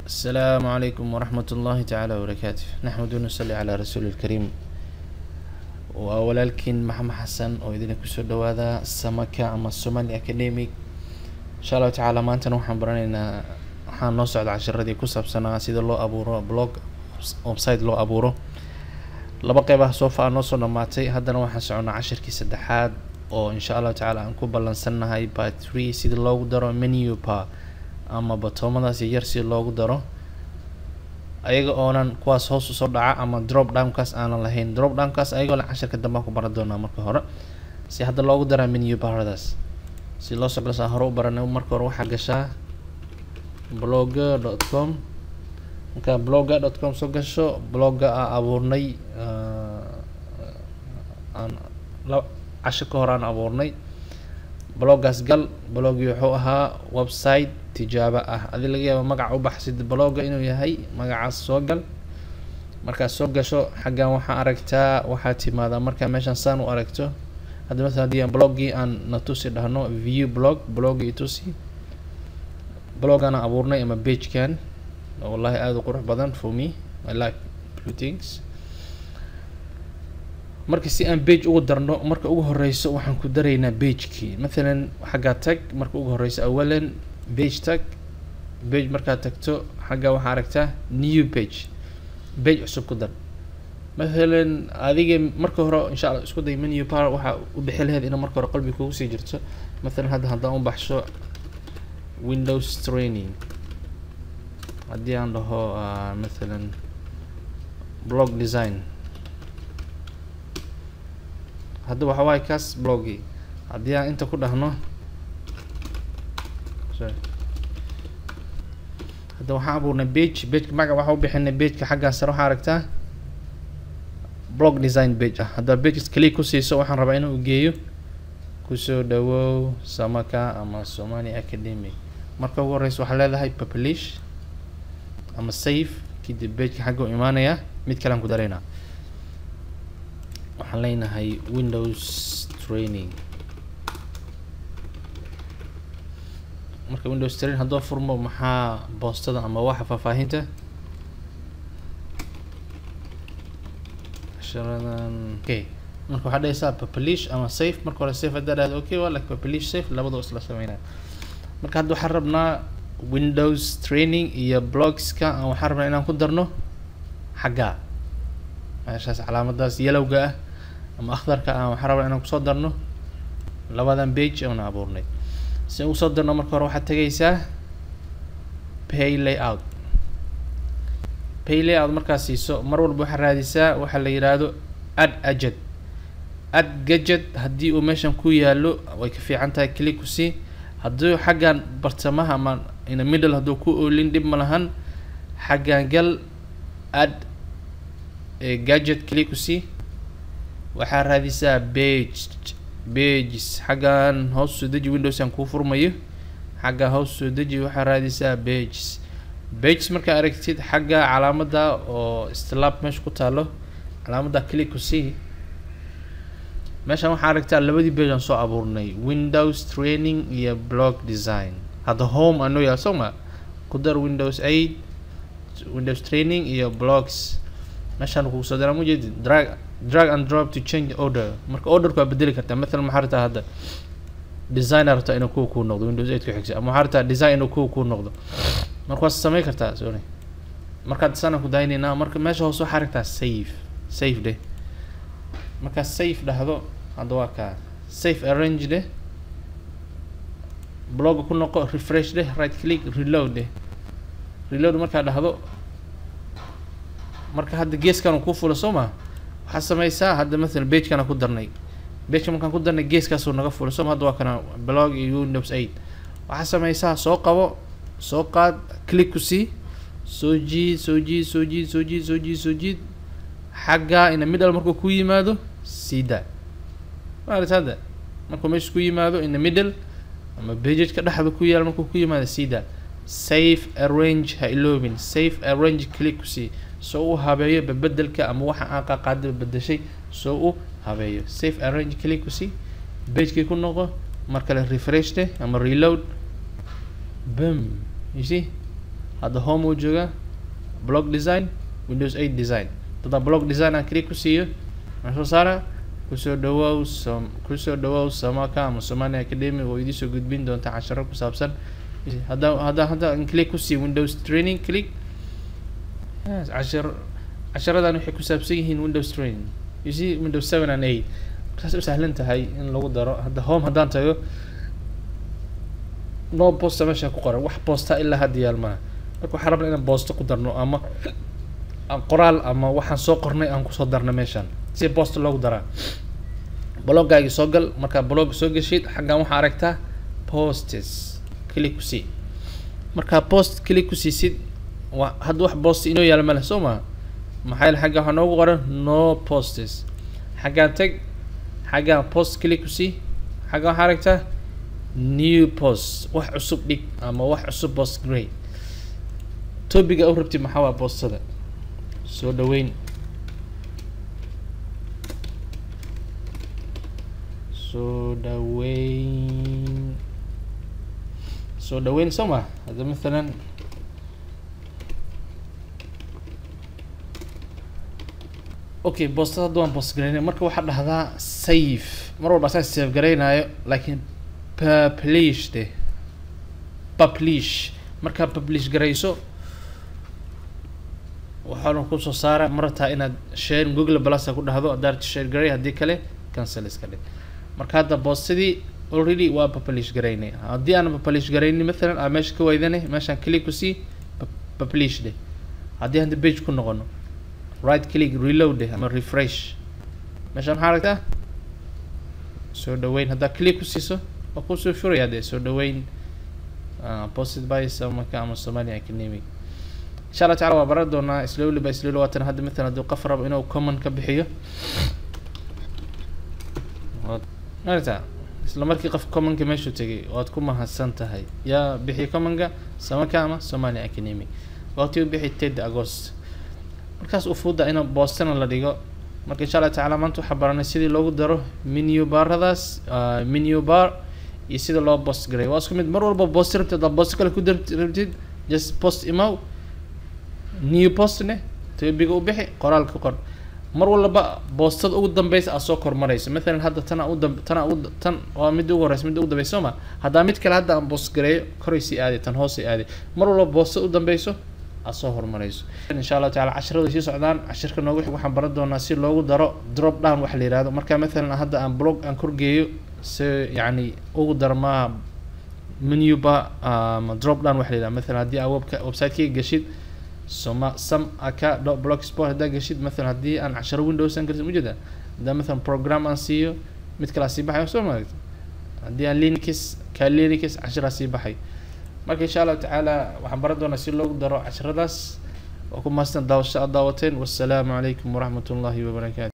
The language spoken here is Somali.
السلام عليكم ورحمة الله تعالى وبركاته. نحمد ونصلي على رسول الكريم. وولالكين محمد حسن oo idin ku soo dhawaada Samaka ama Somali Academic. Insha Allah Taala maanta waxaan baranaynaa waxaan noo socda casharadii ku saabsanaa sida loo abuuro blog website loo abuuro. Laba qayb ah soo noo soo dhamaatay. Haddana waxaan soconaa casharkii saddexaad oo insha Allah Taala aan ku ballansanahay part 3 sida loogu daro menu bar ama batoomadaas yar si loogu daro ayaga oonan kuwaas hoos u soo dhaca ama drop down kaas aanan lahayn. Drop down kaas ayaga la casharka dambe ku baran doonaa marka hore si hadda loogu daro menu baradaas si loo soo galsa hore u baranay. Marka hore waxa gashaa blogger.com. marka blogger.com soo gasho blogga abuurnay aan la cashar ka hor aan abuurnay bloggaas gal. bloggi wuxuu ahaa website tijaabo ah. Adii laga yaabo magac u baxsid blogga inuu yahay magacaas soo gal. markaas soo gasho xaggan waxa aragtaa waxa timaada marka meeshan saan u aragto hadda mesela hadii bloggi aan natusi dhahno view bloggi itusi blogana abuurnay ama page kan wallahi aad u qurux badan for me. I like few things. marka si aan page ugu darno marka ugu horeyso waxaan ku dareynaa page-kii mesela xagga tag marka ugu horeyso awalan page tag page marka tagto xagga waxa aragtaa new page cusub ku dar. mesela adiga marka hore insha Allah isku day menu bar waxa u bixi lahayd in marka hore qalbi kugu sii jirto. mesela haddaan u baxsho Windows training haddii aan dhaho mesela blog design hadda waxa waay kaas bloggi haddii aan inta ku dhahno hadda waxaan abuurnay page magaca waxa u bixinay page-ka xagga sare waxa aragtaa blog design page ah. hadda page click ku siiso waxaan rabaa inuu geeyo ku soo dhawow Samaka ama Somali Academic. marka ugu horeyso waxa leedahay publish ama save kadib page-ka xagga u imaanaya mid kale aan ku dareynaa waxaan leenahay Windows training. marka Windows training haddoo furmo maxaa boostada ama waxa faahfaahinta sharadan okay. marka waxa dhaysaa publish ama save. marka hore save hadda dhaad okay wala publish save labadoo isla sameynaa. marka hadda waxaan rabnaa Windows training iyo blogska aan waxaan rabnaa inaan ku darno xagga meeshaas calaamadaas yellow-ga ah ama akhdarka ah waxaan rabnaa inaan ku soo darno labadan page oo aan abuurnay. si uu soo darno marka hore waxaad tagaysaa pay layout markaas siiso mar walba waxaad raadisaa waxa la yiraahdo add gadget haddii uu meeshan ku yaalo way ka fiican tahay click ku sii. haddii xaggan bartamaha ama in the middle hadduu ku oolin dhib ma lahan xaggan gal add gadget click ku sii waxaad raadisaa pages xaggan hoos soo deji Windows aan ku furmayo xagga hoos soo deji waxaad raadisaa pages marka aragtid xagga calaamada oo slab meesha ku taalo calaamada click ku sii. meeshan waxaad aragtaa labadii page aan soo abuurnay Windows training iyo blog design. hadda home aan yahay soma ku dar Windows 8 Windows training iyo blogs meeshan ku soo daraa mujid drag and drop to change order. marka order ka bedeli kartaa mesela maxaa rabtaa hadda designer rabtaa inuu ku noqdo Windows 8 ku xigsa ama maxaa rabtaa design inuu ku noqdo marka waad sameey kartaa sorry. marka design ku daynayna marka meesha hoos waxa aragtaa save de marka save dhahdo hadda waa ka save arrange de blog ku noqo refresh de right click reload marka dhahdo marka hadda geeskan ku fulo Soma waxa sameeysaa hadda mesela page kana ku darnay markaan ku darnay geeskaas uu naga fulo Soma hadda waa kana blog iyo Windows 8 waxa sameeysaa soo qabo soo qaad click ku sii soo jiid xagga in middle markuu ku yimaado sida hada markuu meesha ku yimaado in middle ama page ka dhaxda ku yaal markuu ku yimaado sida save arrange ha iloobin save arrange click ku sii soo u habeeyo bedelka ama waxa aan qaad bedeshay soo u habeeyo save arrange click ku sii page ku noqo marka la refresh ama reload bam you see هذا home وجوجا block design windows 8 design هذا block design aan click ku siiyo aan soo saara kusoo dhawow Samaka ama Somali Academy oo idin soo gudbin doonta casharo ku saabsan hada aan click ku siiyo windows training click casharadan waxay ku saabsan yihiin windows training you see windows 7 and 8 taas u sahlan tahay in lagu daro hada home hadaan tago no post meesha ku qoran wax posta ilaa hadda yaalma marka waxaan rabnaa inaan post ku darno ama qoraal ama waxaan soo qornay aan ku soo darno meeshan si post loogu daraa blogaaga soo gal marka blog soo gashid xagan waxa aragtaa posts click ku sii marka post click ku siisid hadda wax post inoo yaal ma leh Soomaa maxay xaga waxa noogu qoran no posts xagan tag xagan post click ku sii xagan waxa aragtaa new post wax cusub dhig ama wax cusub post grade topiga u rabti maxaa waa postada soo dhaweyn Soomaa hada مثلا okay postada doon post grade marka waxa dhahdaa save mar walba save gareynayo laakiin publish marka publish gareyso waxaan ku soo saara marta inaad share Google Plus ku dhahdo adaad share garey hadii kale cancel iska dhig marka hada postadii already waa publish gareynay hadii aan publish gareynay مثلا aan meesha ka weydanay meeshan click ku sii publish de hadii aan page ku noqono right click reload ama refresh meeshan xaragta soo dhaweyn hada click ku siiso oo ku soo furaya de soo dhaweyn posted by Samaka ama Somali Academy insha Allah taala waa baran doonaa slowly by slowly waatan hada مثلا haduu qof rabo inuu comment ka bixiyo marta isla markii qof comment ka meesha tagay waad ku mahadsan tahay yaa bixi comment-ga Samaka ama Somali Academy waqti uu bixi 10 August markaas u fuuda in boostana la dhigo marka insha Allah taala maanta waxa baranay sidii loogu daro menu baradaas menu bar iyo sida loo post gareeyo waa isku mid mar walba post rabtid post kale ku dartid just post email new post ne topiga u bixi qoraal ku qor mar walba postada ugu dambaysa soo kormarayso مثلا hadda tan waa mid ugu horeysa mid ugu dambayso ma hada mid kale hadda aan post gareeyo koraysi aadi tan hoos aadi mar walba postada u dambayso soo hormarayso insha Allah taala casharada si socdaan casharka noogu xig waxaan baran doonaa si loogu daro drop down wax la yiraahdo marka مثلا hadda aan blog aan korgeeyo si yani ugu darma menu ba ama drop down wax la yiraahdo مثلا hadii aad website-kii gashid samaka.blogspot hada gashid مثلا hadii aan 10 windows aan galin mujada hada مثلا program aan siiyo mid kala sii baxay soo maaragtay hadii aan linux 10 sii baxay marka insha Allah taala waxaan baran doonaa si loogu daro casharadaas oo ku maastan daawateen wassalaamu calaykum waraxmatullaahi wabarakaatuh